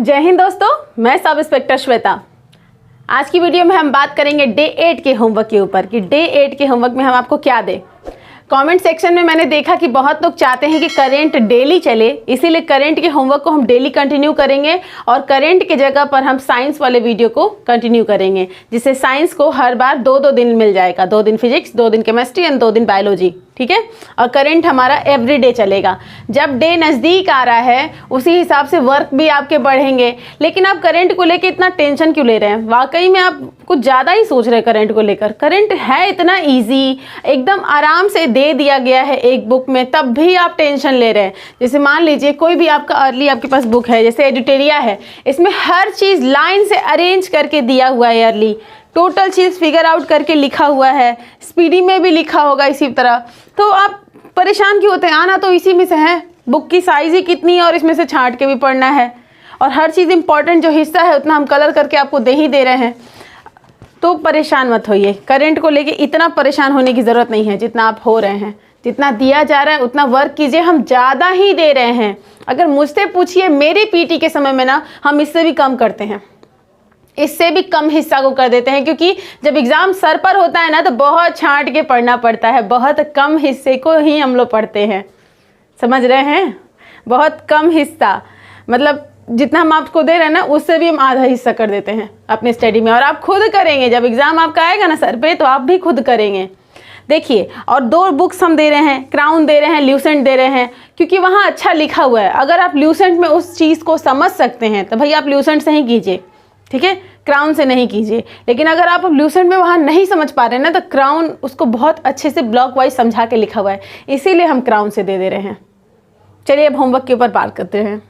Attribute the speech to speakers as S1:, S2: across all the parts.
S1: जय हिंद दोस्तों, मैं सब इंस्पेक्टर श्वेता। आज की वीडियो में हम बात करेंगे डे 8 के होमवर्क के ऊपर कि डे 8 के होमवर्क में हम आपको क्या दें। कमेंट सेक्शन में मैंने देखा कि बहुत लोग चाहते हैं कि करंट डेली चले, इसीलिए करंट के होमवर्क को हम डेली कंटिन्यू करेंगे और करंट के जगह पर हम साइंस वाले वीडियो को कंटिन्यू करेंगे, जिससे साइंस को हर बार 2-2 दिन मिल जाएगा। 2 दिन फिजिक्स, 2 दिन केमिस्ट्री एंड 2 दिन बायोलॉजी, ठीक है। और करंट हमारा एवरीडे चलेगा। जब डे नज़दीक आ रहा है उसी हिसाब से वर्क भी आपके बढ़ेंगे। लेकिन आप करंट को लेकर इतना टेंशन क्यों ले रहे हैं? वाकई में आप कुछ ज़्यादा ही सोच रहे हैं करंट को लेकर। करंट है इतना इजी, एकदम आराम से दे दिया गया है एक बुक में, तब भी आप टेंशन ले रहे हैं। जैसे मान लीजिए कोई भी आपका अर्ली आपके पास बुक है, जैसे एडिटोरिया है, इसमें हर चीज़ लाइन से अरेंज करके दिया हुआ है। अर्ली टोटल चीज़ फिगर आउट करके लिखा हुआ है, स्पीडी में भी लिखा होगा इसी तरह। तो आप परेशान क्यों होते हैं? आना तो इसी में से है। बुक की साइज़ ही कितनी है और इसमें से छांट के भी पढ़ना है। और हर चीज़ इंपॉर्टेंट जो हिस्सा है उतना हम कलर करके आपको दे ही दे रहे हैं। तो परेशान मत होइए, करंट को लेके इतना परेशान होने की ज़रूरत नहीं है जितना आप हो रहे हैं। जितना दिया जा रहा है उतना वर्क कीजिए, हम ज़्यादा ही दे रहे हैं। अगर मुझसे पूछिए, मेरे पीटी के समय में ना हम इससे भी कम करते हैं, इससे भी कम हिस्सा को कर देते हैं, क्योंकि जब एग्ज़ाम सर पर होता है ना तो बहुत छांट के पढ़ना पड़ता है। बहुत कम हिस्से को ही हम लोग पढ़ते हैं, समझ रहे हैं? बहुत कम हिस्सा, मतलब जितना हम आपको दे रहे हैं ना उससे भी हम आधा हिस्सा कर देते हैं अपने स्टडी में। और आप खुद करेंगे, जब एग्ज़ाम आपका आएगा ना सर पे तो आप भी खुद करेंगे। देखिए, और 2 बुक्स हम दे रहे हैं, क्राउन दे रहे हैं, ल्यूसेंट दे रहे हैं, क्योंकि वहाँ अच्छा लिखा हुआ है। अगर आप ल्यूसेंट में उस चीज़ को समझ सकते हैं तो भाई आप ल्यूसेंट से ही कीजिए, ठीक है, क्राउन से नहीं कीजिए। लेकिन अगर आप ल्यूसेंट में वहाँ नहीं समझ पा रहे हैं ना, तो क्राउन उसको बहुत अच्छे से ब्लॉक वाइज समझा के लिखा हुआ है, इसीलिए हम क्राउन से दे रहे हैं। चलिए अब होमवर्क के ऊपर बात करते हैं।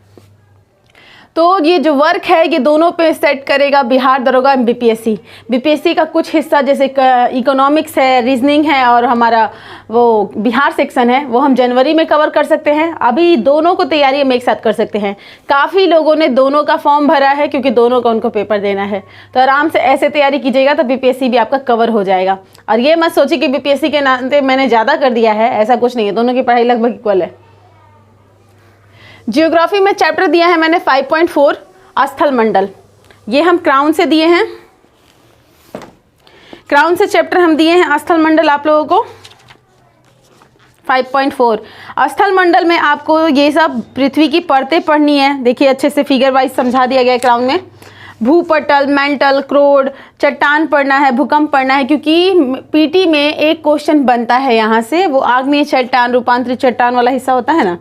S1: तो ये जो वर्क है ये दोनों पे सेट करेगा बिहार दरोगा बीपीएससी। बीपीएससी का कुछ हिस्सा जैसे इकोनॉमिक्स है, रीजनिंग है और हमारा वो बिहार सेक्शन है, वो हम जनवरी में कवर कर सकते हैं। अभी दोनों को तैयारी हम एक साथ कर सकते हैं। काफ़ी लोगों ने दोनों का फॉर्म भरा है क्योंकि दोनों का उनको पेपर देना है। तो आराम से ऐसे तैयारी कीजिएगा तो बीपीएससी भी आपका कवर हो जाएगा। और ये मत सोचिए कि बीपीएससी के नाते मैंने ज़्यादा कर दिया है, ऐसा कुछ नहीं है। दोनों की पढ़ाई लगभग इक्वल है। जियोग्राफी में चैप्टर दिया है मैंने 5.4 स्थल मंडल, ये हम क्राउन से दिए हैं। क्राउन से चैप्टर हम दिए हैं स्थल मंडल आप लोगों को 5.4। स्थल मंडल में आपको ये सब पृथ्वी की परतें पढ़नी है। देखिए अच्छे से फिगर वाइज समझा दिया गया है क्राउन में। भूपटल, मेंटल, क्रोड, चट्टान पढ़ना है, भूकंप पढ़ना है, क्योंकि पीटी में एक क्वेश्चन बनता है यहाँ से, वो आग्नेय चट्टान, रूपांतरित चट्टान वाला हिस्सा होता है ना,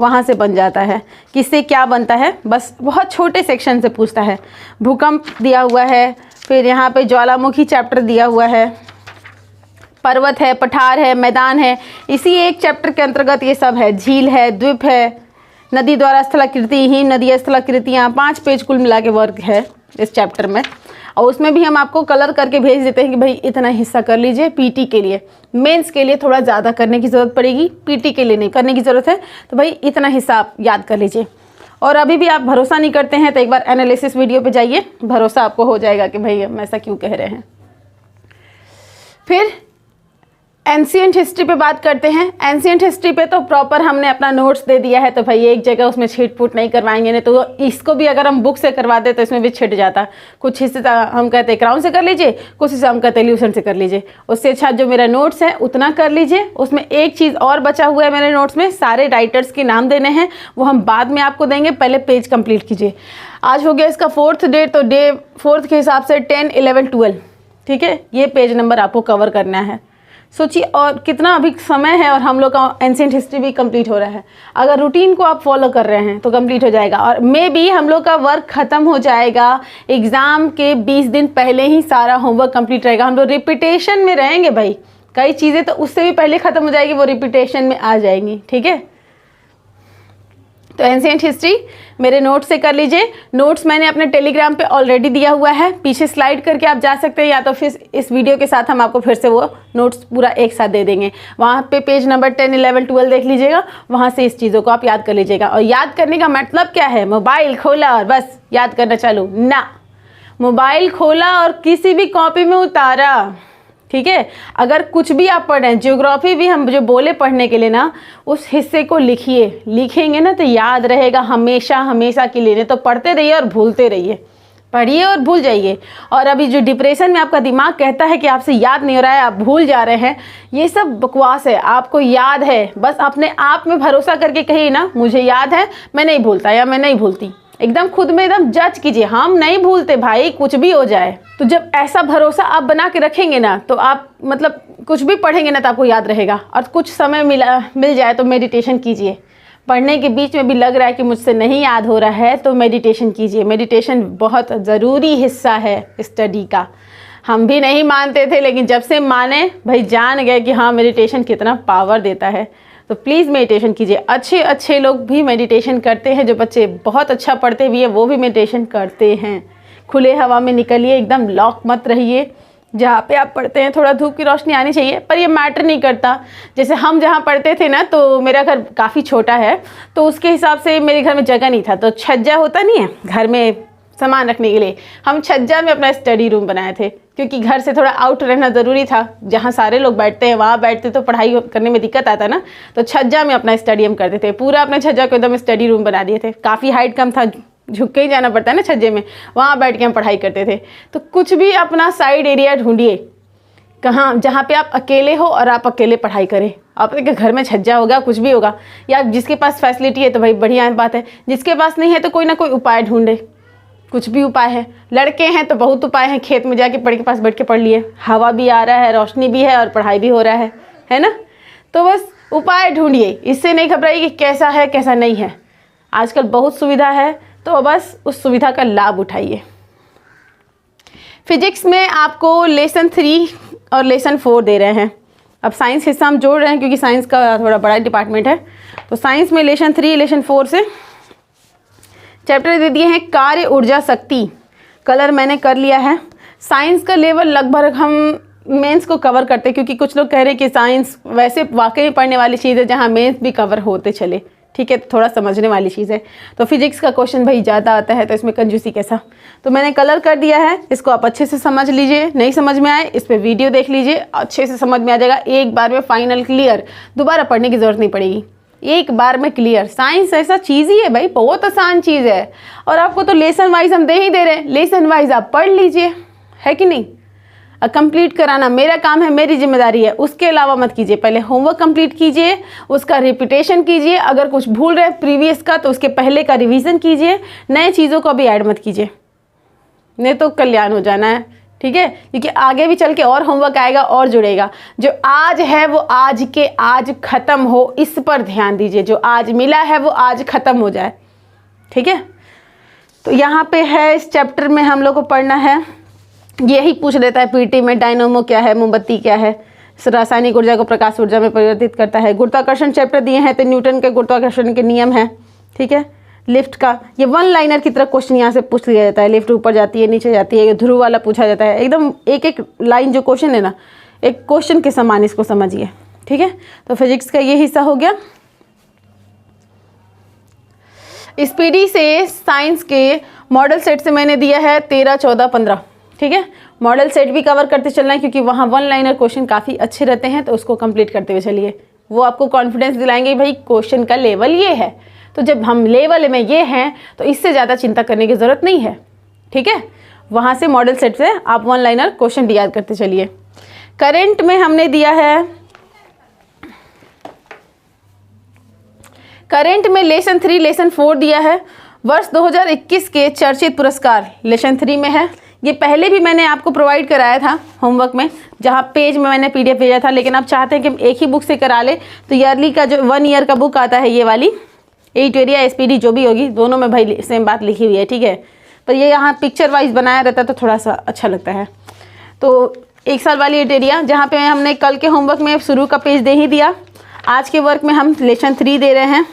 S1: वहाँ से बन जाता है। किससे क्या बनता है, बस बहुत छोटे सेक्शन से पूछता है। भूकंप दिया हुआ है, फिर यहाँ पे ज्वालामुखी चैप्टर दिया हुआ है, पर्वत है, पठार है, मैदान है, इसी एक चैप्टर के अंतर्गत ये सब है। झील है, द्वीप है, नदी द्वारा स्थलाकृति, हिम नदी स्थलाकृतियाँ, 5 पेज कुल मिला के वर्क है इस चैप्टर में। और उसमें भी हम आपको कलर करके भेज देते हैं कि भाई इतना हिस्सा कर लीजिए। पीटी के लिए, मेंस के लिए थोड़ा ज़्यादा करने की ज़रूरत पड़ेगी, पीटी के लिए नहीं करने की ज़रूरत है। तो भाई इतना हिस्सा आप याद कर लीजिए। और अभी भी आप भरोसा नहीं करते हैं तो एक बार एनालिसिस वीडियो पे जाइए, भरोसा आपको हो जाएगा कि भाई हम ऐसा क्यों कह रहे हैं। फिर एंशिएंट हिस्ट्री पे बात करते हैं। एंशिएंट हिस्ट्री पे तो प्रॉपर हमने अपना नोट्स दे दिया है, तो भाई एक जगह उसमें छीट फूट नहीं करवाएंगे, नहीं तो इसको भी अगर हम बुक से करवा दे तो इसमें भी छिट जाता। कुछ हिस्से हम कहते हैं क्राउन से कर लीजिए, कुछ हिस्से हम कहते हैं ल्यूसेंट से कर लीजिए। उससे अच्छा जो मेरा नोट्स है उतना कर लीजिए। उसमें एक चीज़ और बचा हुआ है मेरे नोट्स में, सारे राइटर्स के नाम देने हैं, वो हम बाद में आपको देंगे, पहले पेज कंप्लीट कीजिए। आज हो गया इसका 4th डे, तो डे 4 के हिसाब से 10, 11, 12, ठीक है, ये पेज नंबर आपको कवर करना है। सोचिए और कितना अभी समय है और हम लोग का एंशिएंट हिस्ट्री भी कंप्लीट हो रहा है। अगर रूटीन को आप फॉलो कर रहे हैं तो कंप्लीट हो जाएगा। और मे भी हम लोग का वर्क ख़त्म हो जाएगा एग्ज़ाम के 20 दिन पहले ही, सारा होमवर्क कंप्लीट रहेगा। हम लोग रिपीटेशन में रहेंगे भाई, कई चीज़ें तो उससे भी पहले ख़त्म हो जाएगी, वो रिपीटेशन में आ जाएंगी, ठीक है। तो एंशिएंट हिस्ट्री मेरे नोट्स से कर लीजिए। नोट्स मैंने अपने टेलीग्राम पे ऑलरेडी दिया हुआ है, पीछे स्लाइड करके आप जा सकते हैं, या तो फिर इस वीडियो के साथ हम आपको फिर से वो नोट्स पूरा एक साथ दे देंगे। वहाँ पे पेज नंबर 10, 11, 12 देख लीजिएगा, वहाँ से इस चीज़ों को आप याद कर लीजिएगा। और याद करने का मतलब क्या है? मोबाइल खोला और बस याद करना चालू ना, मोबाइल खोला और किसी भी कॉपी में उतारा, ठीक है। अगर कुछ भी आप पढ़ रहे हैं, ज्योग्राफी भी हम जो बोले पढ़ने के लिए ना, उस हिस्से को लिखिए, लिखेंगे ना तो याद रहेगा हमेशा हमेशा के लिए। तो पढ़ते रहिए और भूलते रहिए, पढ़िए और भूल जाइए। और अभी जो डिप्रेशन में आपका दिमाग कहता है कि आपसे याद नहीं हो रहा है, आप भूल जा रहे हैं, ये सब बकवास है। आपको याद है, बस अपने आप में भरोसा करके कहिए ना, मुझे याद है, मैं नहीं भूलता या मैं नहीं भूलती। एकदम खुद में एकदम जज कीजिए, हम नहीं भूलते भाई, कुछ भी हो जाए। तो जब ऐसा भरोसा आप बना के रखेंगे ना, तो आप मतलब कुछ भी पढ़ेंगे ना तो आपको याद रहेगा। और कुछ समय मिल जाए तो मेडिटेशन कीजिए। पढ़ने के बीच में भी लग रहा है कि मुझसे नहीं याद हो रहा है तो मेडिटेशन कीजिए। मेडिटेशन बहुत ज़रूरी हिस्सा है स्टडी का। हम भी नहीं मानते थे, लेकिन जब से माने भाई, जान गए कि हाँ मेडिटेशन कितना पावर देता है। तो प्लीज़ मेडिटेशन कीजिए। अच्छे अच्छे लोग भी मेडिटेशन करते हैं, जो बच्चे बहुत अच्छा पढ़ते भी हैं वो भी मेडिटेशन करते हैं। खुले हवा में निकलिए, एकदम लॉक मत रहिए। जहाँ पे आप पढ़ते हैं थोड़ा धूप की रोशनी आनी चाहिए, पर ये मैटर नहीं करता। जैसे हम जहाँ पढ़ते थे ना, तो मेरा घर काफ़ी छोटा है, तो उसके हिसाब से मेरे घर में जगह नहीं था, तो छज्जा होता नहीं है घर में सामान रखने के लिए, हम छज्जा में अपना स्टडी रूम बनाए थे। क्योंकि घर से थोड़ा आउट रहना ज़रूरी था, जहाँ सारे लोग बैठते हैं वहाँ बैठते तो पढ़ाई करने में दिक्कत आता ना, तो छज्जा में अपना स्टडी हम करते थे। पूरा अपने छज्जा को एकदम स्टडी रूम बना दिए थे। काफ़ी हाइट कम था, झुक के ही जाना पड़ता है ना छज्जे में, वहाँ बैठ के हम पढ़ाई करते थे। तो कुछ भी अपना साइड एरिया ढूंढिए, कहाँ जहाँ पे आप अकेले हो और आप अकेले पढ़ाई करें। आपके घर में छज्जा होगा, कुछ भी होगा, या जिसके पास फैसिलिटी है तो भाई बढ़िया बात है, जिसके पास नहीं है तो कोई ना कोई उपाय ढूंढे। कुछ भी उपाय है, लड़के हैं तो बहुत उपाय हैं, खेत में जाके पेड़ के पास बैठ के पढ़ लिए, हवा भी आ रहा है, रोशनी भी है और पढ़ाई भी हो रहा है ना। तो बस उपाय ढूंढिए, इससे नहीं घबराइए कि कैसा है कैसा नहीं है। आजकल बहुत सुविधा है, तो बस उस सुविधा का लाभ उठाइए। फिजिक्स में आपको लेसन 3 और लेसन 4 दे रहे हैं। अब साइंस हिस्सा हम जोड़ रहे हैं क्योंकि साइंस का थोड़ा बड़ा डिपार्टमेंट है। तो साइंस में लेसन 3 लेसन 4 से चैप्टर दे दिए हैं कार्य ऊर्जा शक्ति। कलर मैंने कर लिया है। साइंस का लेवल लगभग हम मेंस को कवर करते हैं, क्योंकि कुछ लोग कह रहे हैं कि साइंस वैसे वाकई पढ़ने वाली चीज़ है जहाँ मेंस भी कवर होते चले, ठीक है, तो थोड़ा समझने वाली चीज़ है। तो फिजिक्स का क्वेश्चन भाई ज़्यादा आता है, तो इसमें कंजूसी कैसा। तो मैंने कलर कर दिया है, इसको आप अच्छे से समझ लीजिए। नहीं समझ में आए इस पर वीडियो देख लीजिए, अच्छे से समझ में आ जाएगा। एक बार में फाइनल क्लियर, दोबारा पढ़ने की ज़रूरत नहीं पड़ेगी, एक बार में क्लियर। साइंस ऐसा चीज़ ही है भाई, बहुत आसान चीज़ है। और आपको तो लेसन वाइज हम दे ही दे रहे हैं, लेसन वाइज आप पढ़ लीजिए, है कि नहीं। कंप्लीट कराना मेरा काम है, मेरी जिम्मेदारी है, उसके अलावा मत कीजिए। पहले होमवर्क कंप्लीट कीजिए, उसका रिपीटेशन कीजिए। अगर कुछ भूल रहे प्रीवियस का तो उसके पहले का रिवीजन कीजिए। नए चीज़ों को भी ऐड मत कीजिए, नहीं तो कल्याण हो जाना है, ठीक है। क्योंकि आगे भी चल के और होमवर्क आएगा और जुड़ेगा। जो आज है वो आज के आज ख़त्म हो, इस पर ध्यान दीजिए। जो आज मिला है वो आज ख़त्म हो जाए, ठीक है। तो यहाँ पे है, इस चैप्टर में हम लोग को पढ़ना है, यही पूछ लेता है पीटी में, डायनोमो क्या है, मोमबत्ती क्या है, रासायनिक ऊर्जा को प्रकाश ऊर्जा में परिवर्तित करता है। गुरुत्वाकर्षण चैप्टर दिए हैं, तो न्यूटन के गुरुत्वाकर्षण के नियम है, ठीक है। लिफ्ट का ये 1 लाइनर की तरह क्वेश्चन यहाँ से पूछ लिया जाता है। लिफ्ट ऊपर जाती है नीचे जाती है, ये ध्रुव वाला पूछा जाता है। एकदम एक एक लाइन जो क्वेश्चन है ना, एक क्वेश्चन के समान इसको समझिए, ठीक है। तो फिजिक्स का ये हिस्सा हो गया। स्पीडी से साइंस के मॉडल सेट से मैंने दिया है 13, 14, 15, ठीक है। मॉडल सेट भी कवर करते चलना है, क्योंकि वहाँ 1 लाइनर क्वेश्चन काफ़ी अच्छे रहते हैं, तो उसको कंप्लीट करते हुए चलिए। वो आपको कॉन्फिडेंस दिलाएंगे भाई क्वेश्चन का लेवल ये है। तो जब हम लेवल में ये हैं तो इससे ज़्यादा चिंता करने की ज़रूरत नहीं है, ठीक है। वहाँ से मॉडल सेट से आप 1 लाइनर क्वेश्चन भी याद करते चलिए। करंट में हमने दिया है, करंट में लेसन 3 लेसन 4 दिया है। वर्ष 2021 के चर्चित पुरस्कार लेसन 3 में है। ये पहले भी मैंने आपको प्रोवाइड कराया था होमवर्क में, जहाँ पेज में मैंने PDF भेजा था, लेकिन आप चाहते हैं कि हम एक ही बुक से करा ले, तो ईयरली का जो 1 ईयर का बुक आता है, ये वाली 8 एरिया SPD जो भी होगी, दोनों में भाई सेम बात लिखी हुई है, ठीक है। पर ये यहाँ पिक्चर वाइज बनाया रहता है तो थोड़ा सा अच्छा लगता है। तो 1 साल वाली 8 एरिया, जहाँ पे हमने कल के होमवर्क में शुरू का पेज दे ही दिया। आज के वर्क में हम लेसन 3 दे रहे हैं,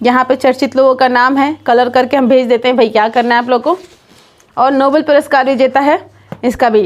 S1: यहाँ पे चर्चित लोगों का नाम है, कलर करके हम भेज देते हैं भाई क्या करना है आप लोग को। और नोबेल पुरस्कार विजेता है, इसका भी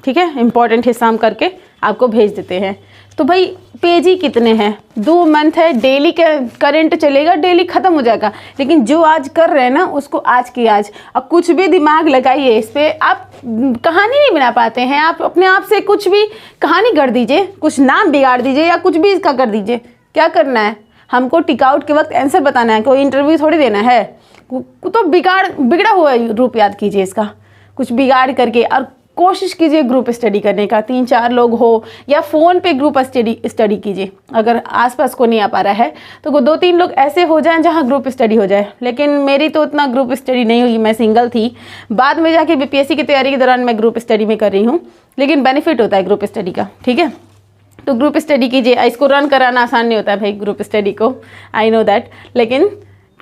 S1: ठीक है, इंपॉर्टेंट हिस्सा हम करके आपको भेज देते हैं। तो भाई पेज ही कितने हैं, 2 मंथ है, डेली करंट चलेगा, डेली ख़त्म हो जाएगा। लेकिन जो आज कर रहे हैं ना उसको आज की आज, अब कुछ भी दिमाग लगाइए इस पर। आप कहानी नहीं बना पाते हैं, आप अपने आप से कुछ भी कहानी कर दीजिए, कुछ नाम बिगाड़ दीजिए या कुछ भी इसका कर दीजिए। क्या करना है हमको, टिक आउट के वक्त आंसर बताना है, कोई इंटरव्यू थोड़ी देना है। तो बिगड़ा हुआ रूप याद कीजिए इसका, कुछ बिगाड़ करके, और कोशिश कीजिए ग्रुप स्टडी करने का। 3-4 लोग हो या फ़ोन पे ग्रुप स्टडी कीजिए। अगर आसपास को नहीं आ पा रहा है तो 2-3 लोग ऐसे हो जाएं जहां ग्रुप स्टडी हो जाए। लेकिन मेरी तो उतना ग्रुप स्टडी नहीं हुई, मैं सिंगल थी। बाद में जाके बीपीएससी की तैयारी के दौरान मैं ग्रुप स्टडी में कर रही हूँ, लेकिन बेनिफिट होता है ग्रुप स्टडी का, ठीक है। तो ग्रुप स्टडी कीजिए। इसको रन कराना आसान नहीं होता है भाई ग्रुप स्टडी को, आई नो दैट, लेकिन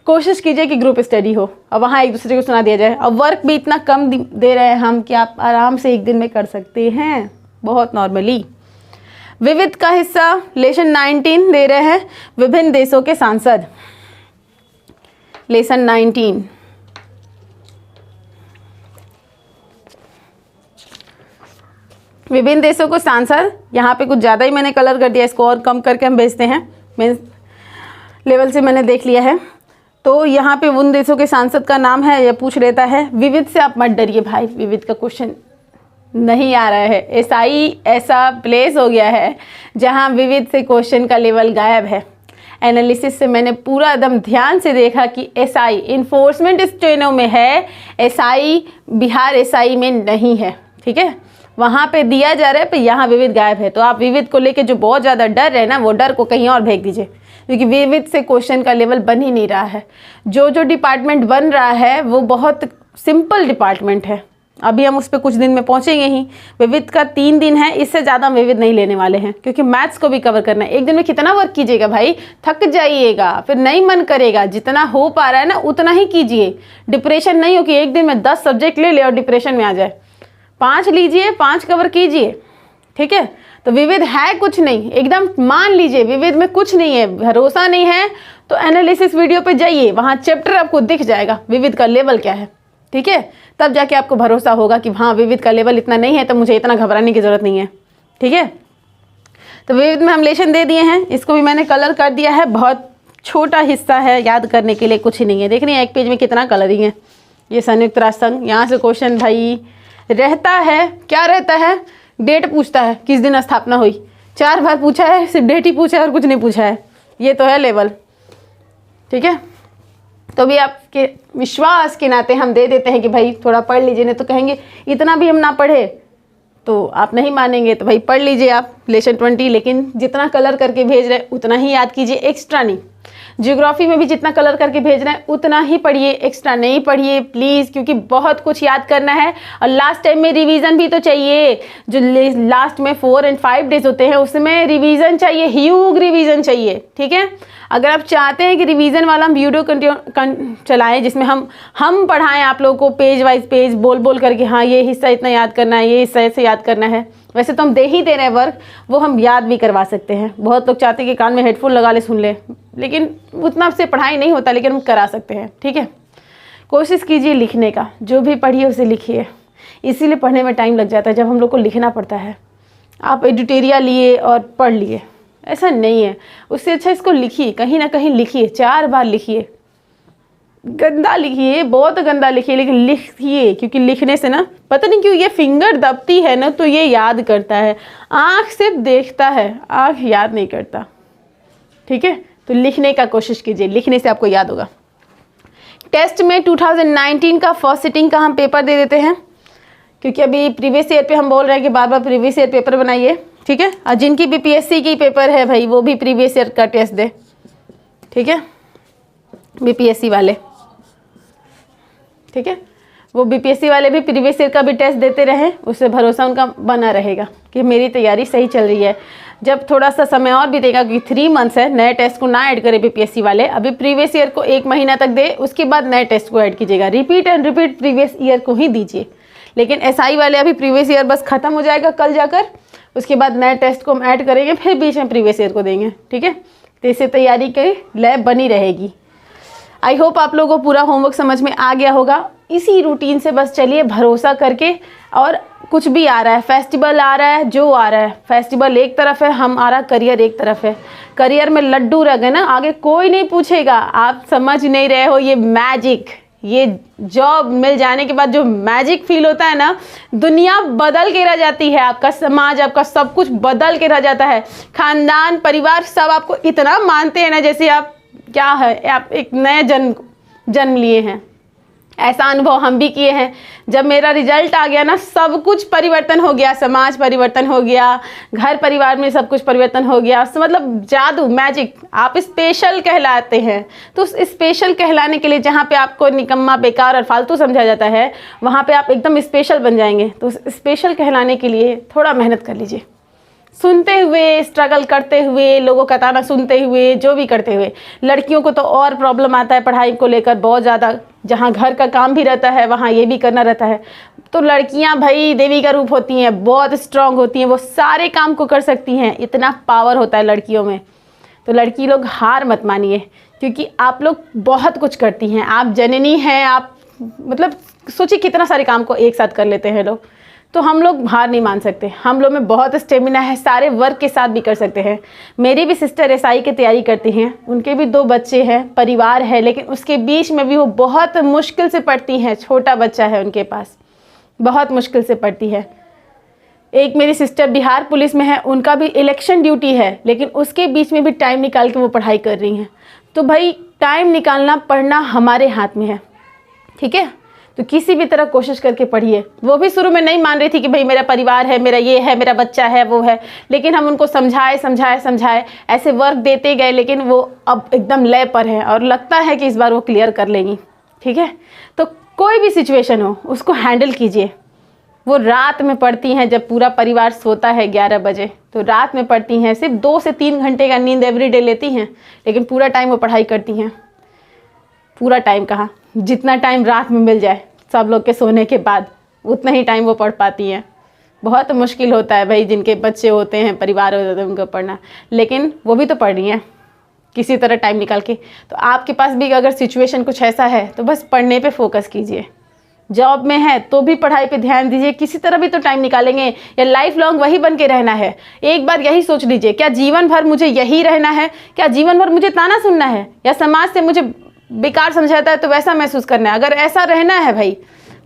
S1: कोशिश कीजिए कि ग्रुप स्टडी हो और वहाँ एक दूसरे को सुना दिया जाए। और वर्क भी इतना कम दे रहे हैं हम कि आप आराम से एक दिन में कर सकते हैं, बहुत नॉर्मली। विविध का हिस्सा लेसन 19 दे रहे हैं, विभिन्न देशों के सांसद, लेसन 19। विभिन्न देशों को सांसद, यहाँ पे कुछ ज़्यादा ही मैंने कलर कर दिया, इसको और कम करके हम भेजते हैं, मेंस लेवल से मैंने देख लिया है। तो यहाँ पे उन देशों के सांसद का नाम है, ये पूछ लेता है। विविध से आप मत डरिए भाई, विविध का क्वेश्चन नहीं आ रहा है। एसआई ऐसा प्लेस हो गया है जहाँ विविध से क्वेश्चन का लेवल गायब है। एनालिसिस से मैंने पूरा एकदम ध्यान से देखा कि एसआई इन्फोर्समेंट स्टेनो में है, एसआई बिहार एसआई में नहीं है, ठीक है। वहाँ पे दिया जा रहा है पर यहाँ विविध गायब है। तो आप विविध को लेके जो बहुत ज़्यादा डर है ना, वो डर को कहीं और भेज दीजिए, क्योंकि विविध से क्वेश्चन का लेवल बन ही नहीं रहा है। जो डिपार्टमेंट बन रहा है वो बहुत सिंपल डिपार्टमेंट है, अभी हम उस पर कुछ दिन में पहुंचेंगे ही। विविध का 3 दिन है, इससे ज़्यादा हम विविध नहीं लेने वाले हैं, क्योंकि मैथ्स को भी कवर करना है। एक दिन में कितना वर्क कीजिएगा भाई, थक जाइएगा, फिर नहीं मन करेगा। जितना हो पा रहा है ना उतना ही कीजिए। डिप्रेशन नहीं हो कि एक दिन में 10 सब्जेक्ट ले ले और डिप्रेशन में आ जाए। 5 लीजिए, 5 कवर कीजिए, ठीक है। तो विविध है कुछ नहीं, एकदम मान लीजिए विविध में कुछ नहीं है। भरोसा नहीं है तो एनालिसिस वीडियो पे जाइए, वहाँ चैप्टर आपको दिख जाएगा विविध का लेवल क्या है, ठीक है। तब जाके आपको भरोसा होगा कि हाँ विविध का लेवल इतना नहीं है तो मुझे इतना घबराने की ज़रूरत नहीं है, ठीक है। तो विविध में हम लेशन दे दिए हैं, इसको भी मैंने कलर कर दिया है। बहुत छोटा हिस्सा है, याद करने के लिए कुछ ही नहीं है। देख रही हैं एक पेज में कितना कलरिंग है। ये संयुक्त राष्ट्र संघ, यहाँ से क्वेश्चन भाई रहता है, क्या रहता है, डेट पूछता है, किस दिन स्थापना हुई। 4 बार पूछा है, सिर्फ डेट ही पूछा है और कुछ नहीं पूछा है। ये तो है लेवल, ठीक है। तो भी आपके विश्वास के नाते हम दे देते हैं कि भाई थोड़ा पढ़ लीजिए, नहीं तो कहेंगे इतना भी हम ना पढ़े, तो आप नहीं मानेंगे। तो भाई पढ़ लीजिए आप लेसन 20, लेकिन जितना कलर करके भेज रहे हैं उतना ही याद कीजिए, एक्स्ट्रा नहीं। ज्योग्राफी में भी जितना कलर करके भेज रहे हैं उतना ही पढ़िए, एक्स्ट्रा नहीं पढ़िए प्लीज़, क्योंकि बहुत कुछ याद करना है। और लास्ट टाइम में रिवीजन भी तो चाहिए। जो लास्ट में 4 और 5 डेज होते हैं उसमें रिवीजन चाहिए, ह्यूज रिवीजन चाहिए, ठीक है। अगर आप चाहते हैं कि रिवीजन वाला हम वीडियो चलाएं जिसमें हम पढ़ाएं आप लोगों को पेज वाइज पेज बोल करके, हाँ ये हिस्सा इतना याद करना है, ये हिस्सा ऐसे याद करना है, वैसे तो हम दे ही दे रहे हैं वर्क, वो हम याद भी करवा सकते हैं। बहुत लोग चाहते हैं कि कान में हेडफोन लगा ले सुन ले, लेकिन उतना से पढ़ाई नहीं होता, लेकिन हम करा सकते हैं, ठीक है। कोशिश कीजिए लिखने का, जो भी पढ़िए उसे लिखिए, इसीलिए पढ़ने में टाइम लग जाता है जब हम लोग को लिखना पड़ता है। आप एडिटोरियल लिए और पढ़ लिए, ऐसा नहीं है। उससे अच्छा इसको लिखिए, कहीं ना कहीं लिखिए, 4 बार लिखिए। गंदा लिखिए, बहुत गंदा लिखिए, लेकिन लिखिए, क्योंकि लिखने से ना पता नहीं क्यों ये फिंगर दबती है ना तो ये याद करता है। आँख सिर्फ देखता है, आँख याद नहीं करता, ठीक है। तो लिखने का कोशिश कीजिए, लिखने से आपको याद होगा। टेस्ट में 2019 का फर्स्ट सिटिंग का हम पेपर दे देते हैं, क्योंकि अभी प्रीवियस ईयर पे हम बोल रहे हैं कि बार बार प्रीवियस ईयर पेपर बनाइए, ठीक है। और जिनकी बीपीएससी की पेपर है भाई वो भी प्रीवियस ईयर का टेस्ट दे, ठीक है। बीपीएससी वाले, ठीक है, वो बीपीएससी वाले भी प्रीवियस ईयर का भी टेस्ट देते रहें, उससे भरोसा उनका बना रहेगा कि मेरी तैयारी सही चल रही है। जब थोड़ा सा समय और भी देगा, क्योंकि 3 मंथ्स है, नए टेस्ट को ना ऐड करें बीपीएससी वाले, अभी प्रीवियस ईयर को 1 महीना तक दे, उसके बाद नए टेस्ट को ऐड कीजिएगा। Repeat and repeat previous year को ही दीजिए। लेकिन एसआई वाले अभी प्रीवियस ईयर बस खत्म हो जाएगा कल जाकर, उसके बाद नए टेस्ट को हम ऐड करेंगे, फिर बीच में प्रीवियस ईयर को देंगे, ठीक है। तो इससे तैयारी की लैब बनी रहेगी। आई होप आप लोगों को पूरा होमवर्क समझ में आ गया होगा। इसी रूटीन से बस चलिए भरोसा करके, और कुछ भी आ रहा है, फेस्टिवल आ रहा है, जो आ रहा है, फेस्टिवल एक तरफ है, हमारा करियर एक तरफ है। करियर में लड्डू रह गए ना, आगे कोई नहीं पूछेगा। आप समझ नहीं रहे हो ये मैजिक, ये जॉब मिल जाने के बाद जो मैजिक फील होता है ना, दुनिया बदल के रह जाती है। आपका समाज, आपका सब कुछ बदल के रह जाता है। खानदान, परिवार सब आपको इतना मानते हैं ना, जैसे आप क्या है, आप एक नए जन्म लिए हैं। ऐसा अनुभव हम भी किए हैं। जब मेरा रिजल्ट आ गया ना, सब कुछ परिवर्तन हो गया, समाज परिवर्तन हो गया, घर परिवार में सब कुछ परिवर्तन हो गया। मतलब जादू, मैजिक। आप स्पेशल कहलाते हैं। तो उस स्पेशल कहलाने के लिए, जहाँ पे आपको निकम्मा, बेकार और फालतू समझा जाता है, वहाँ पे आप एकदम स्पेशल बन जाएंगे। तो उस स्पेशल कहलाने के लिए थोड़ा मेहनत कर लीजिए, सुनते हुए, स्ट्रगल करते हुए, लोगों का ताना सुनते हुए, जो भी करते हुए। लड़कियों को तो और प्रॉब्लम आता है पढ़ाई को लेकर बहुत ज़्यादा। जहाँ घर का काम भी रहता है, वहाँ ये भी करना रहता है। तो लड़कियाँ भाई देवी का रूप होती हैं, बहुत स्ट्रांग होती हैं, वो सारे काम को कर सकती हैं। इतना पावर होता है लड़कियों में। तो लड़की लोग हार मत मानिए, क्योंकि आप लोग बहुत कुछ करती हैं। आप जननी हैं, आप मतलब सोचिए कितना सारे काम को एक साथ कर लेते हैं लोग। तो हम लोग हार नहीं मान सकते। हम लोग में बहुत स्टेमिना है, सारे वर्क के साथ भी कर सकते हैं। मेरी भी सिस्टर एसआई की तैयारी करती हैं, उनके भी 2 बच्चे हैं, परिवार है, लेकिन उसके बीच में भी वो बहुत मुश्किल से पढ़ती हैं। छोटा बच्चा है उनके पास, बहुत मुश्किल से पढ़ती है। एक मेरी सिस्टर बिहार पुलिस में है, उनका भी इलेक्शन ड्यूटी है, लेकिन उसके बीच में भी टाइम निकाल के वो पढ़ाई कर रही हैं। तो भाई टाइम निकालना, पढ़ना हमारे हाथ में है, ठीक है। तो किसी भी तरह कोशिश करके पढ़िए। वो भी शुरू में नहीं मान रही थी कि भाई मेरा परिवार है, मेरा ये है, मेरा बच्चा है, वो है, लेकिन हम उनको समझाए, ऐसे वर्क देते गए, लेकिन वो अब एकदम लय पर है और लगता है कि इस बार वो क्लियर कर लेंगी, ठीक है। तो कोई भी सिचुएशन हो, उसको हैंडल कीजिए। वो रात में पढ़ती हैं, जब पूरा परिवार सोता है 11 बजे, तो रात में पढ़ती हैं। सिर्फ 2 से 3 घंटे का नींद एवरीडे लेती हैं, लेकिन पूरा टाइम वो पढ़ाई करती हैं। पूरा टाइम कहाँ, जितना टाइम रात में मिल जाए सब लोग के सोने के बाद, उतना ही टाइम वो पढ़ पाती हैं। बहुत मुश्किल होता है भाई, जिनके बच्चे होते हैं, परिवार होते हैं, उनको पढ़ना, लेकिन वो भी तो पढ़ रही हैं किसी तरह टाइम निकाल के। तो आपके पास भी अगर सिचुएशन कुछ ऐसा है, तो बस पढ़ने पे फोकस कीजिए। जॉब में है तो भी पढ़ाई पे ध्यान दीजिए, किसी तरह भी तो टाइम निकालेंगे, या लाइफ लॉन्ग वही बन के रहना है। एक बार यही सोच लीजिए, क्या जीवन भर मुझे यही रहना है? क्या जीवन भर मुझे ताना सुनना है, या समाज से मुझे बेकार समझाता है तो वैसा महसूस करना है? अगर ऐसा रहना है भाई,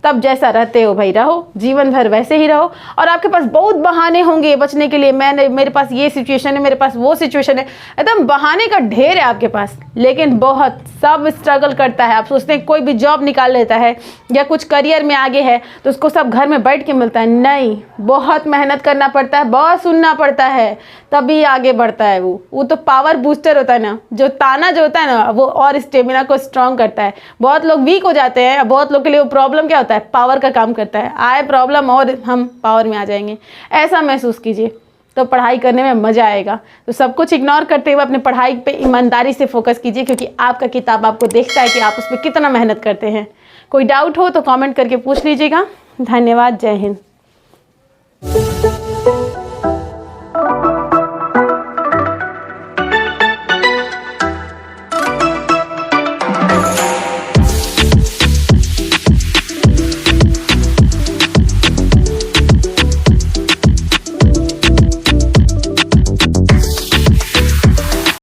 S1: तब जैसा रहते हो भाई रहो, जीवन भर वैसे ही रहो। और आपके पास बहुत बहाने होंगे बचने के लिए। मेरे पास ये सिचुएशन है, मेरे पास वो सिचुएशन है, एकदम बहाने का ढेर है आपके पास। लेकिन बहुत सब स्ट्रगल करता है। आप सोचते हैं कोई भी जॉब निकाल लेता है या कुछ करियर में आगे है तो उसको सब घर में बैठ के मिलता है, नहीं, बहुत मेहनत करना पड़ता है, बहुत सुनना पड़ता है, तभी आगे बढ़ता है। वो तो पावर बूस्टर होता है ना, जो ताना जो होता है ना, वो और स्टेमिना को स्ट्रॉन्ग करता है। बहुत लोग वीक हो जाते हैं, बहुत लोग के लिए वो प्रॉब्लम क्या होता है, पावर का काम करता है। आए प्रॉब्लम और हम पावर में आ जाएंगे, ऐसा महसूस कीजिए, तो पढ़ाई करने में मज़ा आएगा। तो सब कुछ इग्नोर करते हुए अपने पढ़ाई पे ईमानदारी से फोकस कीजिए, क्योंकि आपका किताब आपको देखता है कि आप उस पर कितना मेहनत करते हैं। कोई डाउट हो तो कमेंट करके पूछ लीजिएगा। धन्यवाद, जय हिंद।